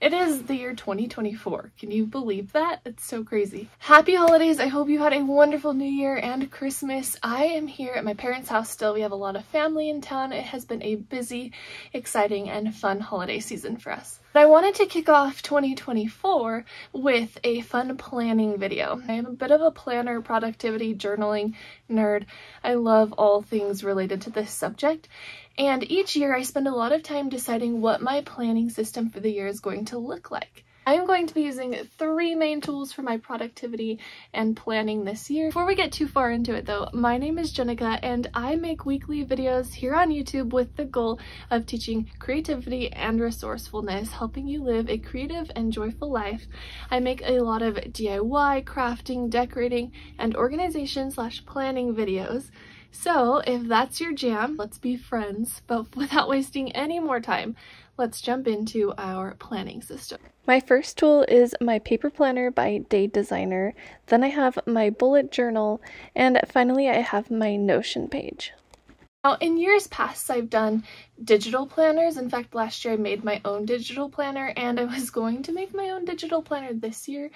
It is the year 2024. Can you believe that? It's so crazy. Happy holidays. I hope you had a wonderful New Year and Christmas. I am here at my parents' house still. We have a lot of family in town. It has been a busy, exciting, and fun holiday season for us. But I wanted to kick off 2024 with a fun planning video. I am a bit of a planner, productivity, journaling nerd. I love all things related to this subject. And each year I spend a lot of time deciding what my planning system for the year is going to look like. I'm going to be using 3 main tools for my productivity and planning this year. Before we get too far into it though, my name is Jenneca and I make weekly videos here on YouTube with the goal of teaching creativity and resourcefulness, helping you live a creative and joyful life. I make a lot of DIY, crafting, decorating, and organization/planning videos. So if that's your jam, let's be friends. But without wasting any more time, let's jump into our planning system. My first tool is my paper planner by Day Designer. Then I have my bullet journal, and finally I have my Notion page. Now, in years past, I've done digital planners. In fact, last year I made my own digital planner, and I was going to make my own digital planner this year,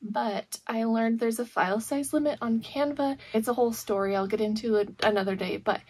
but I learned there's a file size limit on Canva. It's a whole story I'll get into another day, but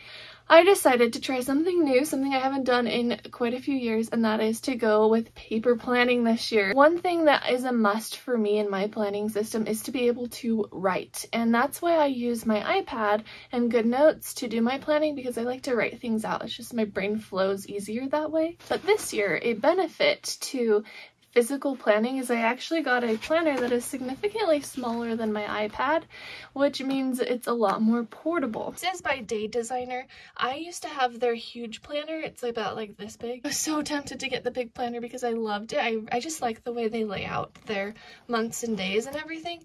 I decided to try something new, something I haven't done in quite a few years, and that is to go with paper planning this year. One thing that is a must for me in my planning system is to be able to write, and that's why I use my iPad and GoodNotes to do my planning, because I like to write things out. It's just my brain flows easier that way. But this year, a benefit to physical planning is I actually got a planner that is significantly smaller than my iPad, which means it's a lot more portable. This is by Day Designer. I used to have their huge planner. It's about like this big. I was so tempted to get the big planner because I loved it. I just like the way they lay out their months and days and everything.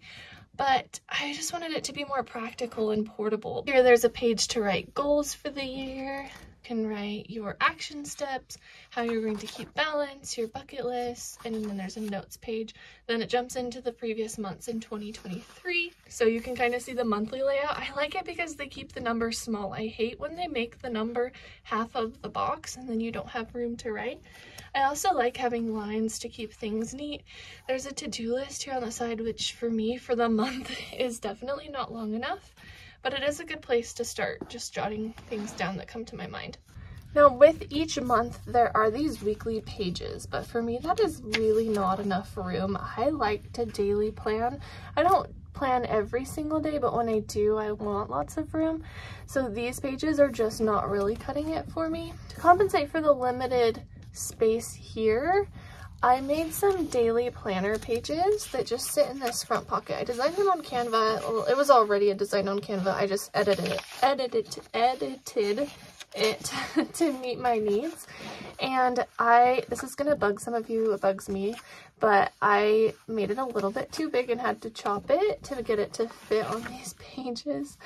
But I just wanted it to be more practical and portable. Here there's a page to write goals for the year. Can write your action steps, how you're going to keep balance, your bucket list, and then there's a notes page. Then it jumps into the previous months in 2023, so you can kind of see the monthly layout. I like it because they keep the numbers small. I hate when they make the number half of the box and then you don't have room to write. I also like having lines to keep things neat. There's a to-do list here on the side, which for me, for the month, is definitely not long enough. But it is a good place to start, just jotting things down that come to my mind. Now, with each month, there are these weekly pages, but for me, that is really not enough room. I like to daily plan. I don't plan every single day, but when I do, I want lots of room. So these pages are just not really cutting it for me. To compensate for the limited space here, I made some daily planner pages that just sit in this front pocket. I designed them on Canva. Well, it was already a design on Canva. I just edited it to meet my needs. And this is gonna bug some of you, it bugs me, but I made it a little bit too big and had to chop it to get it to fit on these pages.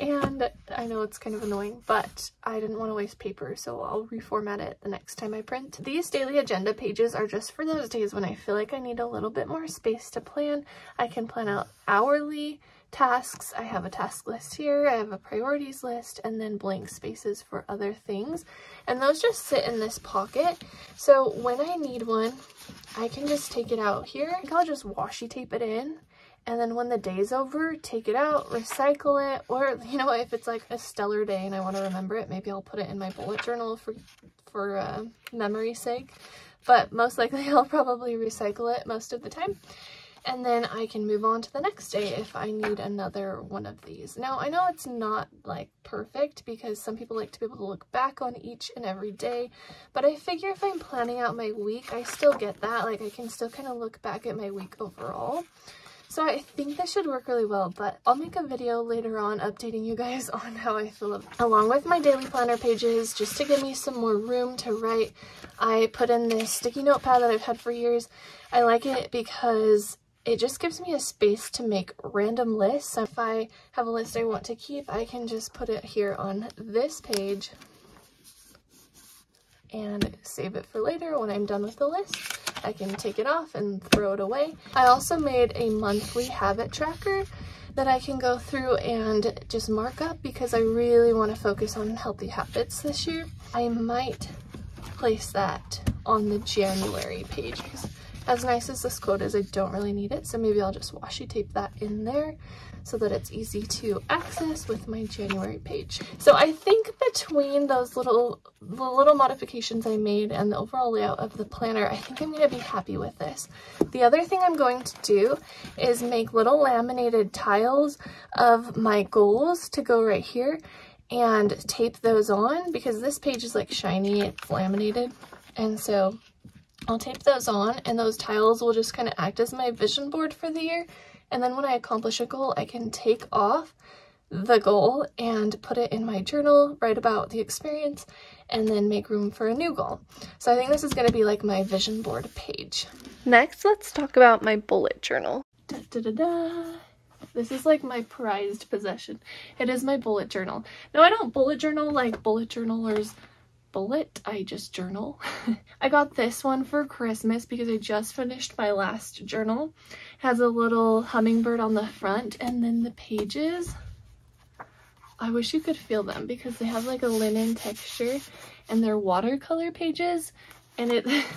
And I know it's kind of annoying, but I didn't want to waste paper, so I'll reformat it the next time I print. These daily agenda pages are just for those days when I feel like I need a little bit more space to plan. I can plan out hourly tasks. I have a task list here, I have a priorities list, and then blank spaces for other things. And those just sit in this pocket. So when I need one, I can just take it out here. I think I'll just washi tape it in. And then when the day's over, take it out, recycle it, or you know, if it's like a stellar day and I want to remember it, maybe I'll put it in my bullet journal for memory's sake. But most likely I'll probably recycle it most of the time. And then I can move on to the next day if I need another one of these. Now, I know it's not like perfect because some people like to be able to look back on each and every day, but I figure if I'm planning out my week, I still get that. Like I can still kind of look back at my week overall. So I think this should work really well, but I'll make a video later on updating you guys on how I feel about it. Along with my daily planner pages, just to give me some more room to write, I put in this sticky notepad that I've had for years. I like it because it just gives me a space to make random lists. If I have a list I want to keep, I can just put it here on this page and save it for later when I'm done with the list. I can take it off and throw it away. I also made a monthly habit tracker that I can go through and just mark up because I really want to focus on healthy habits this year. I might place that on the January page because As nice as this quote is, I don't really need it, so maybe I'll just washi tape that in there so that it's easy to access with my January page. So I think between those little modifications I made and the overall layout of the planner, I think I'm going to be happy with this. The other thing I'm going to do is make little laminated tiles of my goals to go right here and tape those on, because this page is like shiny, it's laminated, and so I'll tape those on, and those tiles will just kind of act as my vision board for the year. And then when I accomplish a goal, I can take off the goal and put it in my journal, write about the experience, and then make room for a new goal. So I think this is going to be like my vision board page. Next, let's talk about my bullet journal. Da, da, da, da. This is like my prized possession. It is my bullet journal. No, I don't bullet journal like bullet journalers bullet, I just journal. I got this one for Christmas because I just finished my last journal. It has a little hummingbird on the front, and then the pages, I wish you could feel them because they have like a linen texture and they're watercolor pages, and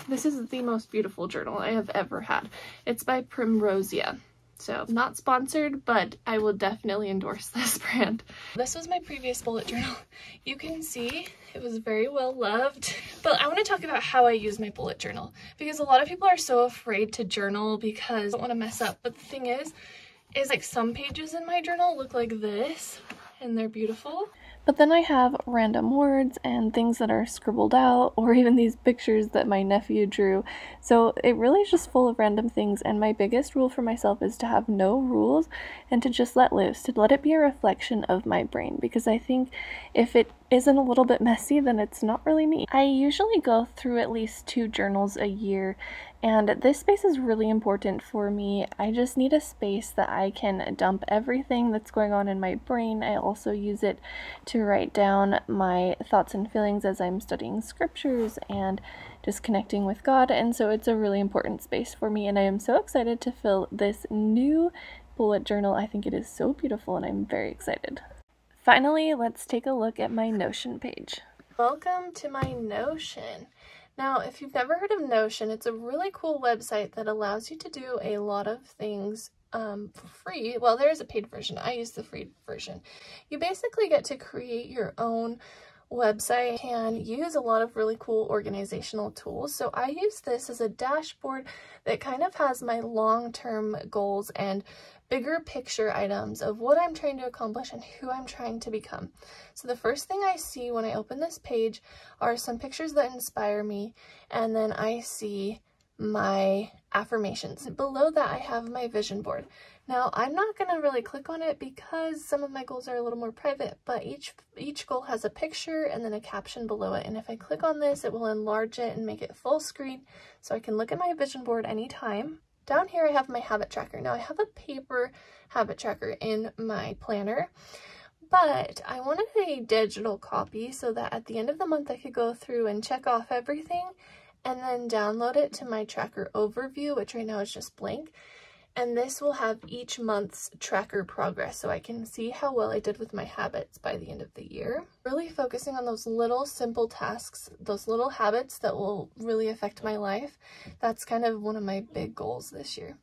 this is the most beautiful journal I have ever had. It's by Primrosia. So not sponsored, but I will definitely endorse this brand. This was my previous bullet journal. You can see it was very well loved, but I want to talk about how I use my bullet journal, because a lot of people are so afraid to journal because they don't want to mess up. But the thing is like some pages in my journal look like this and they're beautiful. But then I have random words and things that are scribbled out, or even these pictures that my nephew drew. So it really is just full of random things, and my biggest rule for myself is to have no rules and to just let loose, to let it be a reflection of my brain, because I think if it isn't a little bit messy, then it's not really me. I usually go through at least 2 journals a year, and this space is really important for me. I just need a space that I can dump everything that's going on in my brain. I also use it to write down my thoughts and feelings as I'm studying scriptures and just connecting with God, and so it's a really important space for me, and I am so excited to fill this new bullet journal. I think it is so beautiful and I'm very excited. Finally, let's take a look at my Notion page. Welcome to my Notion. Now, if you've never heard of Notion, it's a really cool website that allows you to do a lot of things for free. Well, there is a paid version. I use the free version. You basically get to create your own website and use a lot of really cool organizational tools. So I use this as a dashboard that kind of has my long-term goals and bigger picture items of what I'm trying to accomplish and who I'm trying to become. So the first thing I see when I open this page are some pictures that inspire me, and then I see my affirmations. Below that I have my vision board. Now I'm not going to really click on it because some of my goals are a little more private, but each goal has a picture and then a caption below it, and if I click on this it will enlarge it and make it full screen so I can look at my vision board anytime. Down here I have my habit tracker. Now I have a paper habit tracker in my planner, but I wanted a digital copy so that at the end of the month I could go through and check off everything and then download it to my tracker overview, which right now is just blank. And this will have each month's tracker progress so I can see how well I did with my habits by the end of the year. Really focusing on those little simple tasks, those little habits that will really affect my life. That's kind of one of my big goals this year.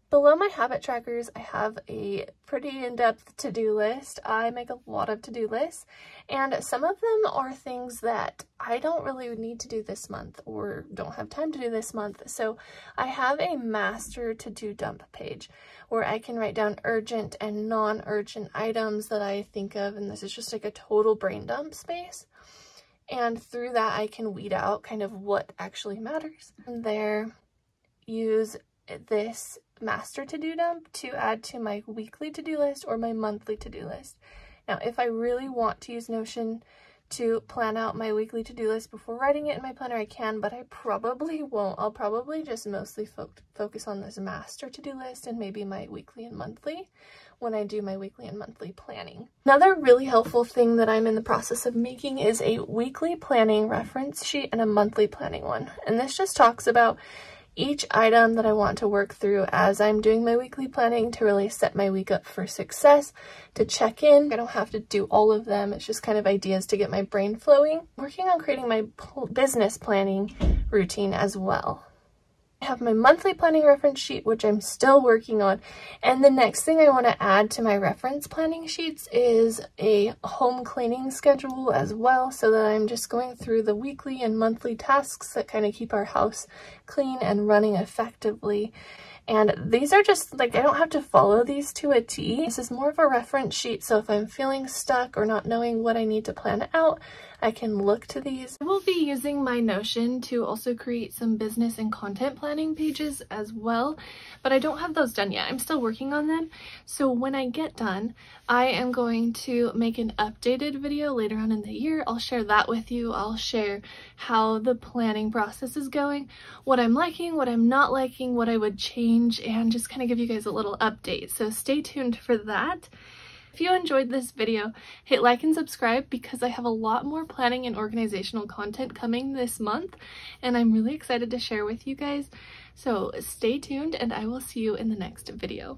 Below my habit trackers, I have a pretty in-depth to-do list. I make a lot of to-do lists, and some of them are things that I don't really need to do this month or don't have time to do this month. So I have a master to-do dump page where I can write down urgent and non-urgent items that I think of, and this is just like a total brain dump space. And through that, I can weed out kind of what actually matters. And there, use this master to-do dump to add to my weekly to-do list or my monthly to-do list. Now, if I really want to use Notion to plan out my weekly to-do list before writing it in my planner, I can, but I probably won't. I'll probably just mostly focus on this master to-do list and maybe my weekly and monthly when I do my weekly and monthly planning. Another really helpful thing that I'm in the process of making is a weekly planning reference sheet and a monthly planning one. And this just talks about each item that I want to work through as I'm doing my weekly planning to really set my week up for success, to check in. I don't have to do all of them. It's just kind of ideas to get my brain flowing. Working on creating my business planning routine as well. I have my monthly planning reference sheet, which I'm still working on. And the next thing I want to add to my reference planning sheets is a home cleaning schedule as well, so that I'm just going through the weekly and monthly tasks that kind of keep our house clean and running effectively. And these are just like, I don't have to follow these to a T. This is more of a reference sheet, so if I'm feeling stuck or not knowing what I need to plan out, I can look to these. I will be using my Notion to also create some business and content planning pages as well, but I don't have those done yet. I'm still working on them. So when I get done, I am going to make an updated video later on in the year. I'll share that with you. I'll share how the planning process is going, what I'm liking, what I'm not liking, what I would change, and just kind of give you guys a little update. So stay tuned for that. If you enjoyed this video, hit like and subscribe because I have a lot more planning and organizational content coming this month, and I'm really excited to share with you guys. So stay tuned and I will see you in the next video.